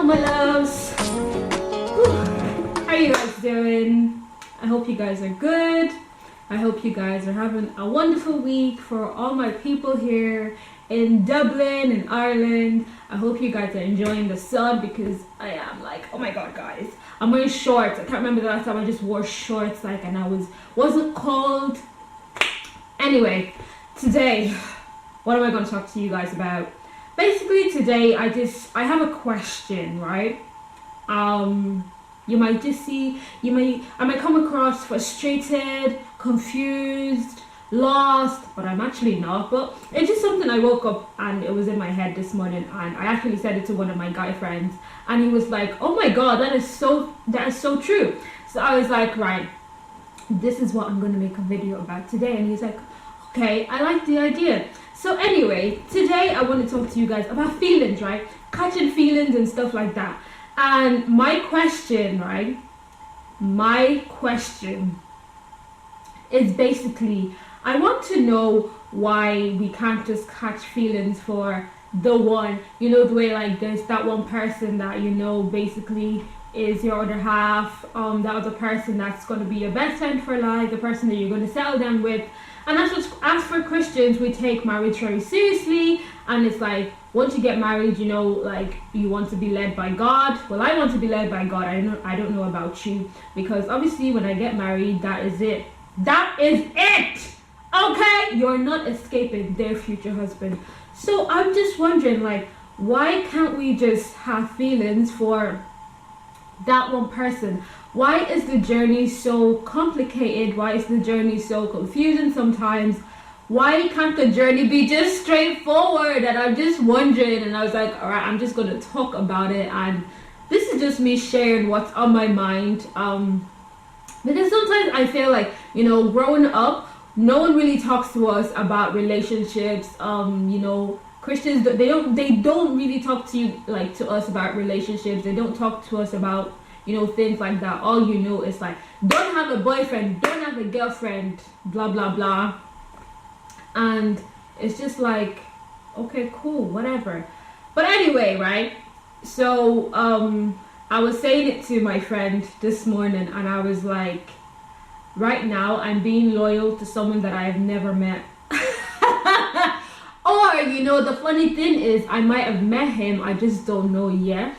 my loves. How are you guys doing? I hope you guys are good. I hope you guys are having a wonderful week. For all my people here in Dublin and Ireland, I hope you guys are enjoying the sun, because I am like, oh my god guys, I'm wearing shorts. I can't remember the last time I just wore shorts and I wasn't cold. Anyway, today, what am I going to talk to you guys about? Basically today I have a question, right? You might just see, I might come across frustrated, confused, lost, but I'm actually not. But it's just something I woke up and it was in my head this morning, and I actually said it to one of my guy friends, and he was like, oh my god, that is so true. So I was like, right, this is what I'm going to make a video about today. And he's like, okay, I like the idea. So anyway, today I want to talk to you guys about feelings, right? Catching feelings and stuff like that. And my question is basically, I want to know why we can't just catch feelings for the one, you know, the way like there's that one person that, you know, basically is your other half, that other person that's going to be your best friend for life, the person that you're going to settle down with. And as for Christians, we take marriage very seriously, and it's like, once you get married, you know, like, you want to be led by God. Well, I want to be led by God. I don't know about you, because obviously when I get married, that is it. That is it! Okay? You're not escaping their future husband. So I'm just wondering, like, why can't we just have feelings for that one person? Why is the journey so complicated? Why is the journey so confusing sometimes? Why can't the journey be just straightforward? And I'm just wondering, and I was like, all right, I'm just going to talk about it. And this is just me sharing what's on my mind. Because sometimes I feel like, you know, growing up, no one really talks to us about relationships. You know, Christians, they don't really talk to you, like, to us about relationships. They don't talk to us about, you know, things like that. All you know is like, don't have a boyfriend, don't have a girlfriend, blah blah blah. And it's just like, okay, cool, whatever. But anyway, right? So I was saying it to my friend this morning, and I was like, right now I'm being loyal to someone that I have never met. Or, you know, the funny thing is, I might have met him, I just don't know yet.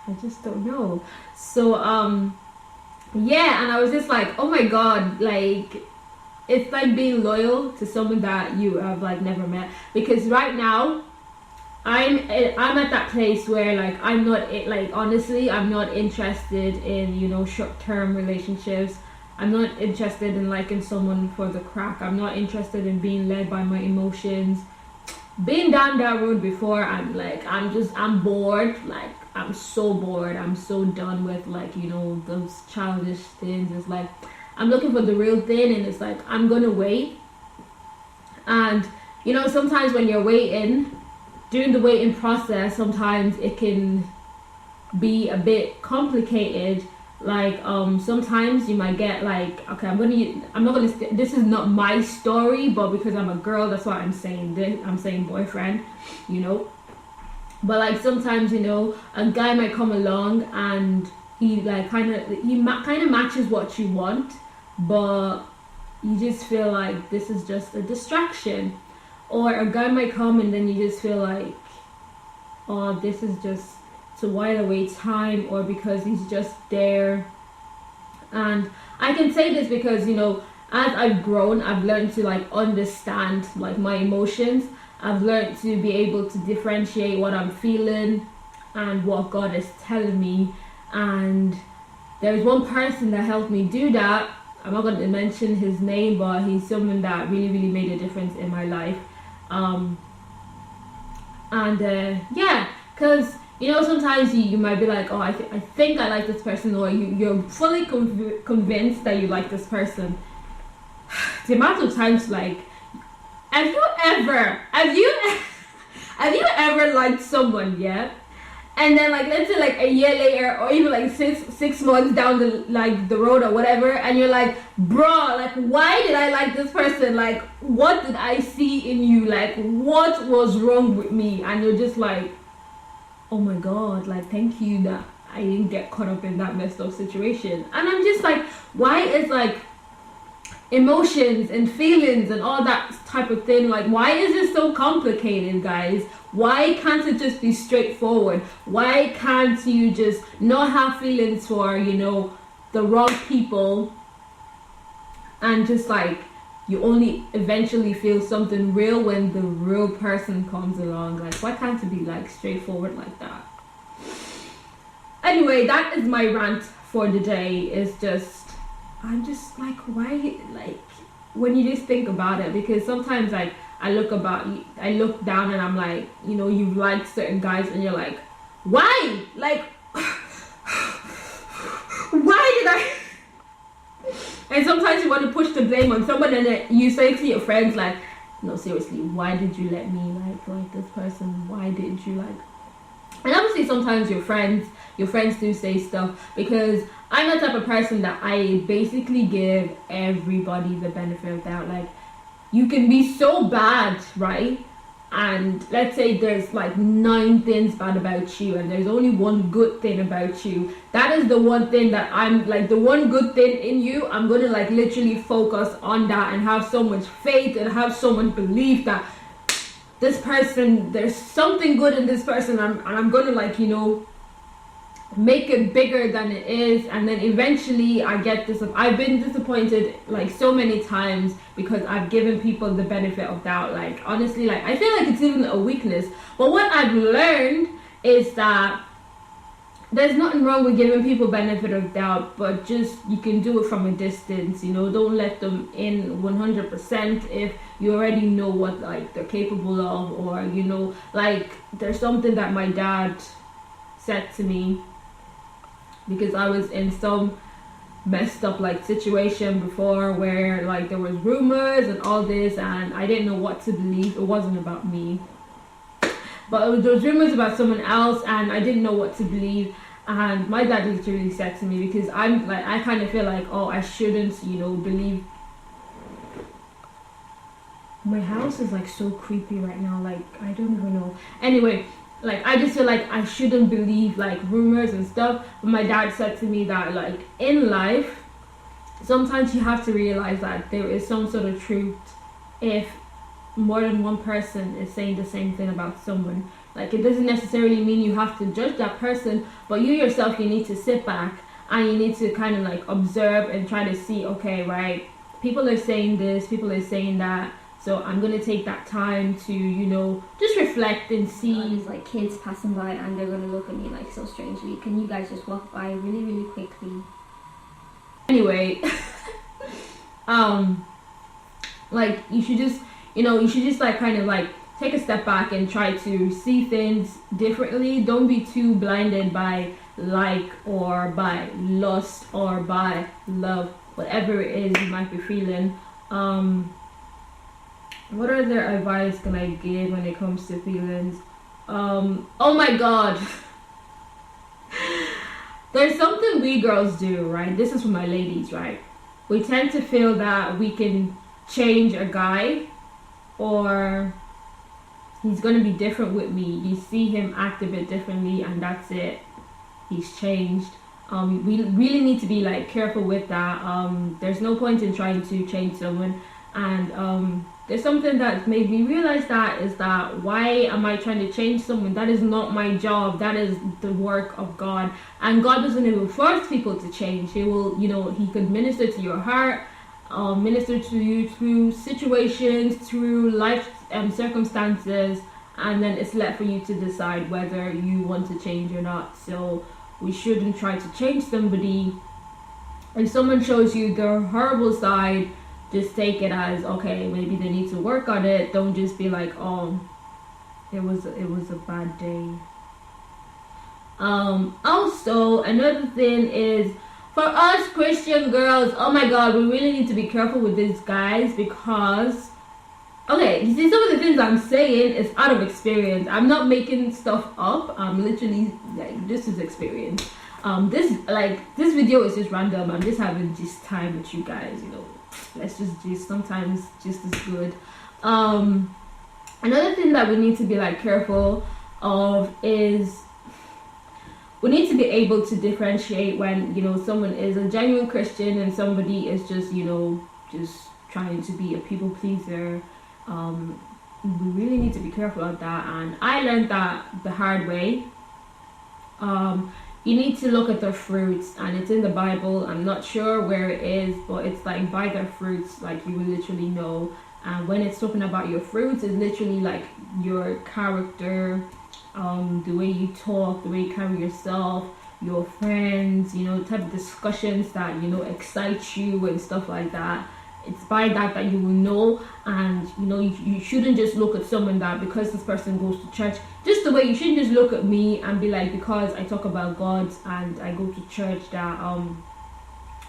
I just don't know. So yeah, and I was just like, oh my god, like, it's like being loyal to someone that you have like never met. Because right now I'm at that place where, like, I'm not, like, honestly, I'm not interested in, you know, short-term relationships. I'm not interested in liking someone for the crack. I'm not interested in being led by my emotions. Been down that road before. I'm like, I'm bored. Like, I'm so bored. I'm so done with, like, you know, those childish things. It's like, I'm looking for the real thing, and it's like, I'm gonna wait. And, you know, sometimes when you're waiting, during the waiting process, sometimes it can be a bit complicated. Like, sometimes you might get like, okay, this is not my story, but because I'm a girl, that's why I'm saying this. I'm saying boyfriend, you know. But like, sometimes, you know, a guy might come along and he like kind of matches what you want, but you just feel like this is just a distraction. Or a guy might come and then you just feel like, oh, this is just to while away time, or because he's just there. And I can say this because, you know, as I've grown, I've learned to like understand like my emotions. I've learned to be able to differentiate what I'm feeling and what God is telling me. And there's one person that helped me do that. I'm not going to mention his name, but he's someone that really, really made a difference in my life. Yeah, because, you know, sometimes you might be like, oh, I think I like this person, or you're fully convinced that you like this person. The amount of times, like, have you ever liked someone, yeah? And then, like, let's say like a year later, or even like six months down the road or whatever, and you're like, bro, like, why did I like this person? Like, what did I see in you? Like, what was wrong with me? And you're just like, oh my god, like thank you that I didn't get caught up in that messed up situation. And I'm just like, why is like emotions and feelings and all that type of thing, like why is it so complicated, guys? Why can't it just be straightforward? Why can't you just not have feelings for, you know, the wrong people, and just like you only eventually feel something real when the real person comes along? Like, why can't it be like straightforward like that? Anyway, that is my rant for the day. It's just, I'm just like, why, like, when you just think about it, because sometimes like I look down and I'm like, you know, you've liked certain guys and you're like, why? Like, why did I? And sometimes you want to push the blame on someone, and then you say to your friends like, no, seriously, why did you let me like this person? Why did you like? And obviously sometimes your friends do say stuff, because I'm the type of person that I basically give everybody the benefit of doubt. Like, you can be so bad, right? And let's say there's like 9 things bad about you and there's only one good thing about you. That is the one thing that I'm like, the one good thing in you, I'm gonna like literally focus on that and have so much faith and have so much belief that this person, there's something good in this person, and I'm gonna like, you know, make it bigger than it is. And then eventually I've been disappointed like so many times because I've given people the benefit of doubt. Like, honestly, like I feel like it's even a weakness, but what I've learned is that there's nothing wrong with giving people benefit of doubt, but just you can do it from a distance, you know. Don't let them in 100% if you already know what like they're capable of, or you know, like there's something that my dad said to me, because I was in some messed up like situation before where like there was rumors and all this and I didn't know what to believe. It wasn't about me, but there was rumors about someone else and I didn't know what to believe. And my dad literally said to me, because I'm like, I kind of feel like, oh, I shouldn't, you know, believe. My house is like so creepy right now, like I don't even know. Anyway, like I just feel like I shouldn't believe like rumors and stuff. But my dad said to me that like in life, sometimes you have to realize that there is some sort of truth if more than one person is saying the same thing about someone. Like, it doesn't necessarily mean you have to judge that person, but you yourself, you need to sit back and you need to kind of like observe and try to see, okay, right, people are saying this, people are saying that, so I'm gonna take that time to, you know, just reflect and see. There's like kids passing by and they're gonna look at me like so strangely. Can you guys just walk by really, really quickly? Anyway, like you should just like kind of like take a step back and try to see things differently. Don't be too blinded by like or by lust or by love, whatever it is you might be feeling. What other advice can I give when it comes to feelings? Oh my god. There's something we girls do, right? This is for my ladies, right? We tend to feel that we can change a guy, or he's gonna be different with me. You see him act a bit differently and that's it, he's changed. We really need to be like careful with that. There's no point in trying to change someone. And there's something that made me realize that is that, why am I trying to change someone? That is not my job. That is the work of God. And God doesn't even force people to change. He will, you know, he could minister to your heart, minister to you through situations, through life circumstances, and then it's left for you to decide whether you want to change or not. So we shouldn't try to change somebody. If someone shows you their horrible side, just take it as, okay, maybe they need to work on it. Don't just be like, oh, it was a bad day. Also, another thing is, for us Christian girls, oh my god, we really need to be careful with these guys, because, okay, you see, some of the things I'm saying is out of experience. I'm not making stuff up. I'm literally, like, this is experience. This video is just random. I'm just having just time with you guys, you know. Let's just sometimes just as good. Another thing that we need to be like careful of is we need to be able to differentiate when, you know, someone is a genuine Christian and somebody is just, you know, just trying to be a people pleaser. We really need to be careful of that, and I learned that the hard way. You need to look at their fruits, and it's in the Bible. I'm not sure where it is, but it's like by their fruits, like you will literally know. And when it's talking about your fruits, it's literally like your character, the way you talk, the way you carry yourself, your friends, you know, the type of discussions that, you know, excite you and stuff like that. It's by that you will know. And you know, you shouldn't just look at someone that because this person goes to church, just the way you shouldn't just look at me and be like, because I talk about God and I go to church, that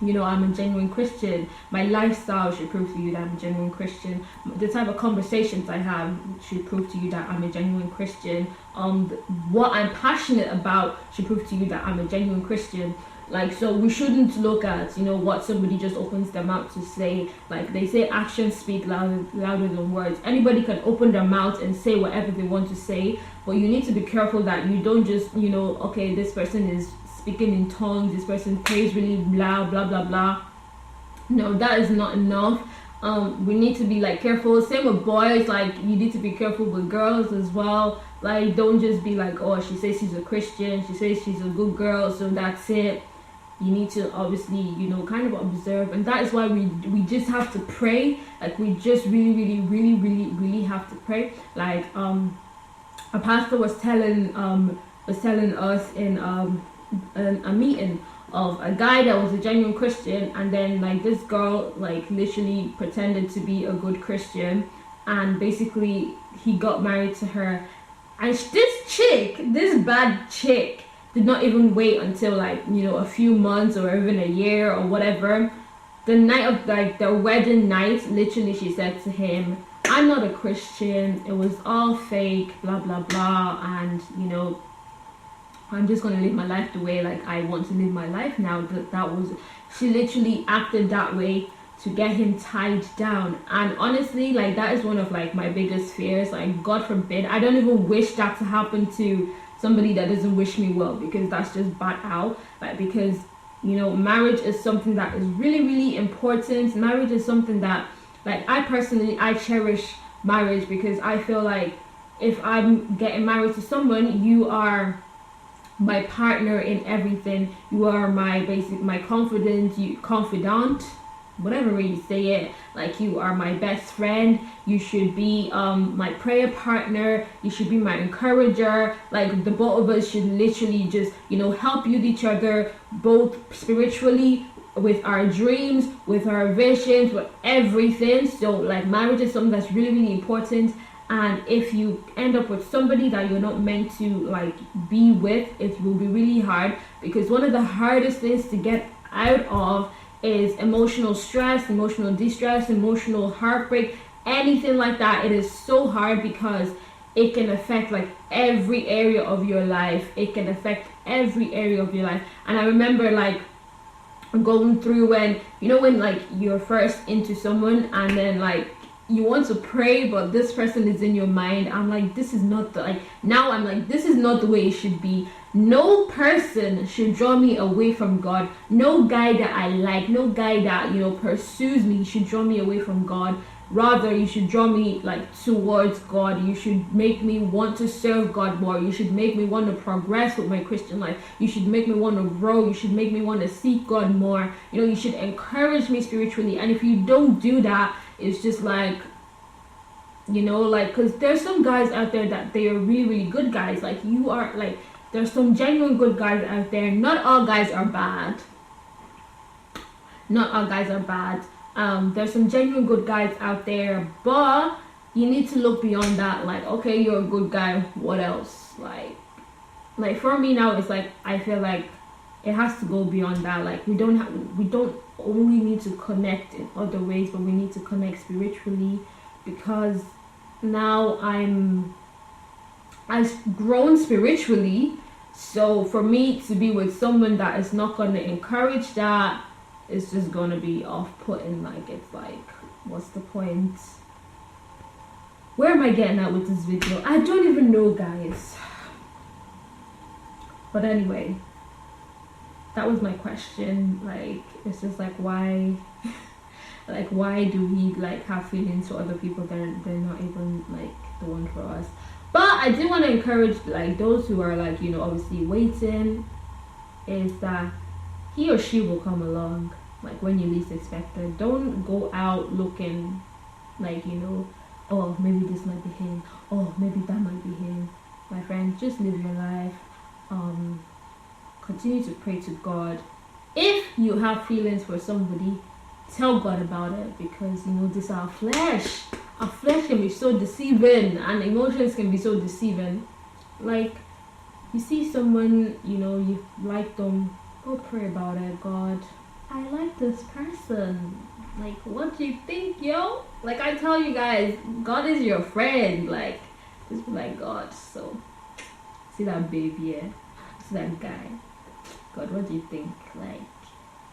you know, I'm a genuine Christian. My lifestyle should prove to you that I'm a genuine Christian. The type of conversations I have should prove to you that I'm a genuine Christian. What I'm passionate about should prove to you that I'm a genuine Christian. Like, so we shouldn't look at, you know, what somebody just opens their mouth to say. Like they say, actions speak louder than words. Anybody can open their mouth and say whatever they want to say, but you need to be careful that you don't just, you know, okay, this person is speaking in tongues, this person prays really loud, blah blah blah. No, that is not enough. We need to be like careful. Same with boys, like you need to be careful with girls as well. Like, don't just be like, oh, she says she's a Christian, she says she's a good girl, so that's it. You need to obviously, you know, kind of observe, and that is why we just have to pray. Like, we just really have to pray. Like, a pastor was telling us in a meeting of a guy that was a genuine Christian, and then like this girl like literally pretended to be a good Christian, and basically he got married to her, and this bad chick did not even wait until like, you know, a few months or even a year or whatever. The night of like their wedding night, literally she said to him, I'm not a Christian, it was all fake, blah blah blah, and you know, I'm just gonna live my life the way like I want to live my life now. She literally acted that way to get him tied down. And honestly, like that is one of like my biggest fears. Like, God forbid, I don't even wish that to happen to somebody that doesn't wish me well, because that's just bad out. Like, because, you know, marriage is something that is really important. Marriage is something that, like, I cherish marriage, because I feel like if I'm getting married to someone, you are my partner in everything. You are my confidant, whatever way you say it. Like, you are my best friend. You should be my prayer partner. You should be my encourager. Like, the both of us should literally just, you know, help each other, both spiritually, with our dreams, with our visions, with everything. So like, marriage is something that's really important. And if you end up with somebody that you're not meant to like be with, it will be really hard, because one of the hardest things to get out of is emotional stress, emotional distress, emotional heartbreak, anything like that. It is so hard because it can affect like every area of your life. It can affect every area of your life. And I remember like going through when, you know, when like you're first into someone and then like you want to pray, but this person is in your mind. I'm like, this is not the, like, now I'm like, this is not the way it should be. No person should draw me away from God. No guy that I like, no guy that, you know, pursues me should draw me away from God. Rather, you should draw me like towards God. You should make me want to serve God more. You should make me want to progress with my Christian life. You should make me want to grow. You should make me want to seek God more. You know, you should encourage me spiritually. And if you don't do that, it's just like, you know, like, because there's some guys out there that they are really good guys. Like, you are like, there's some genuine good guys out there. Not all guys are bad. Not all guys are bad. There's some genuine good guys out there, but you need to look beyond that. Like, okay, you're a good guy, what else? Like for me now, it's like, I feel like it has to go beyond that. Like, we don't only need to connect in other ways, but we need to connect spiritually, because now I've grown spiritually. So for me to be with someone that is not going to encourage that, it's just going to be off-putting. Like, it's like, what's the point? Where am I getting at with this video? I don't even know, guys. But anyway, that was my question. Like, it's just like, why like, why do we like have feelings for other people that they're not even like the one for us? But I do want to encourage like those who are like, you know, obviously waiting, is that he or she will come along like when you least expect it. Don't go out looking like, you know, oh, maybe this might be him, oh, maybe that might be him. My friend, just live your life. Continue to pray to God. If you have feelings for somebody, tell God about it, because you know, this is our flesh. Our flesh can be so deceiving, and emotions can be so deceiving. Like, you see someone, you know, you like them, go pray about it. God, I like this person. Like, what do you think, yo? Like, I tell you guys, God is your friend. Like, just be like, God, so see that baby, yeah? See that guy. God, what do you think? Like,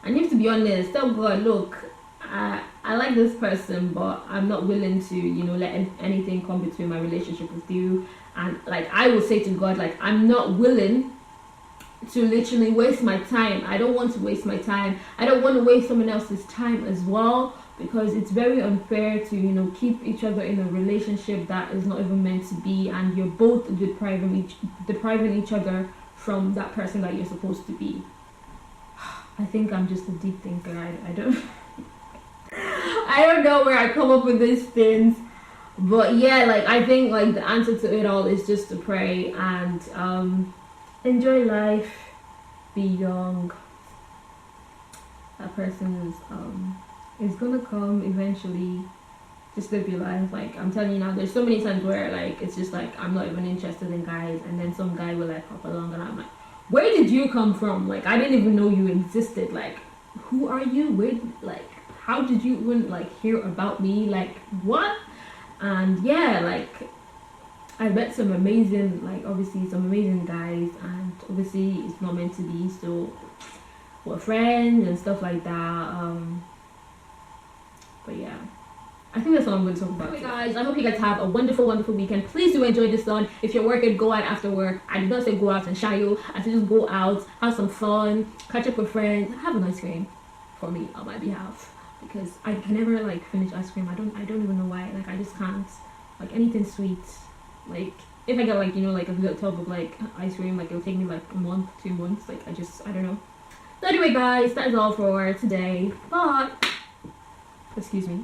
I need to be honest. Tell God, look, I like this person, but I'm not willing to, you know, let anything come between my relationship with you. And like, I will say to God, like, I'm not willing to literally waste my time. I don't want to waste my time. I don't want to waste someone else's time as well, because it's very unfair to, you know, keep each other in a relationship that is not even meant to be, and you're both depriving each other from that person that you're supposed to be. I think I'm just a deep thinker. I don't I don't know where I come up with these things, but yeah, like, I think like the answer to it all is just to pray and enjoy life, be young. That person is gonna come eventually. Just live your life. Like, I'm telling you now, there's so many times where like it's just like I'm not even interested in guys, and then some guy will like pop along and I'm like, where did you come from? Like, I didn't even know you existed. Like, who are you? Where, like, how did you even like hear about me? Like, what? And yeah, like, I met some amazing, like, obviously some amazing guys, and obviously it's not meant to be, so we're friends and stuff like that. But yeah, I think that's all I'm going to talk about. Okay, guys, I hope you guys have a wonderful, wonderful weekend. Please do enjoy the sun. If you're working, go out after work. I did not say go out and shy you. I said just go out, have some fun, catch up with friends, have an ice cream for me on my behalf, because I can never like finish ice cream. I don't even know why. Like, I just can't. Like, anything sweet. Like, if I get like, you know, like a little tub of like ice cream, like it'll take me like a month, 2 months. Like, I don't know. So anyway, guys, that is all for today. Bye. Excuse me.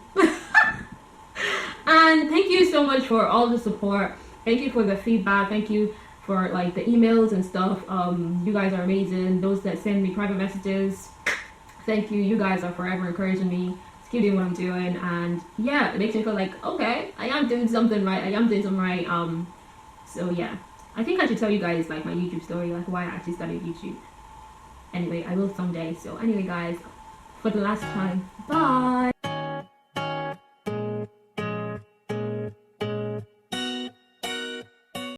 And thank you so much for all the support. Thank you for the feedback. Thank you for like the emails and stuff. You guys are amazing. Those that send me private messages, thank you. You guys are forever encouraging me to keep doing what I'm doing. And yeah, it makes me feel like, okay, I am doing something right. So yeah, I think I should tell you guys like my YouTube story, like why I actually started YouTube. Anyway, I will someday. So anyway, guys, for the last time, bye.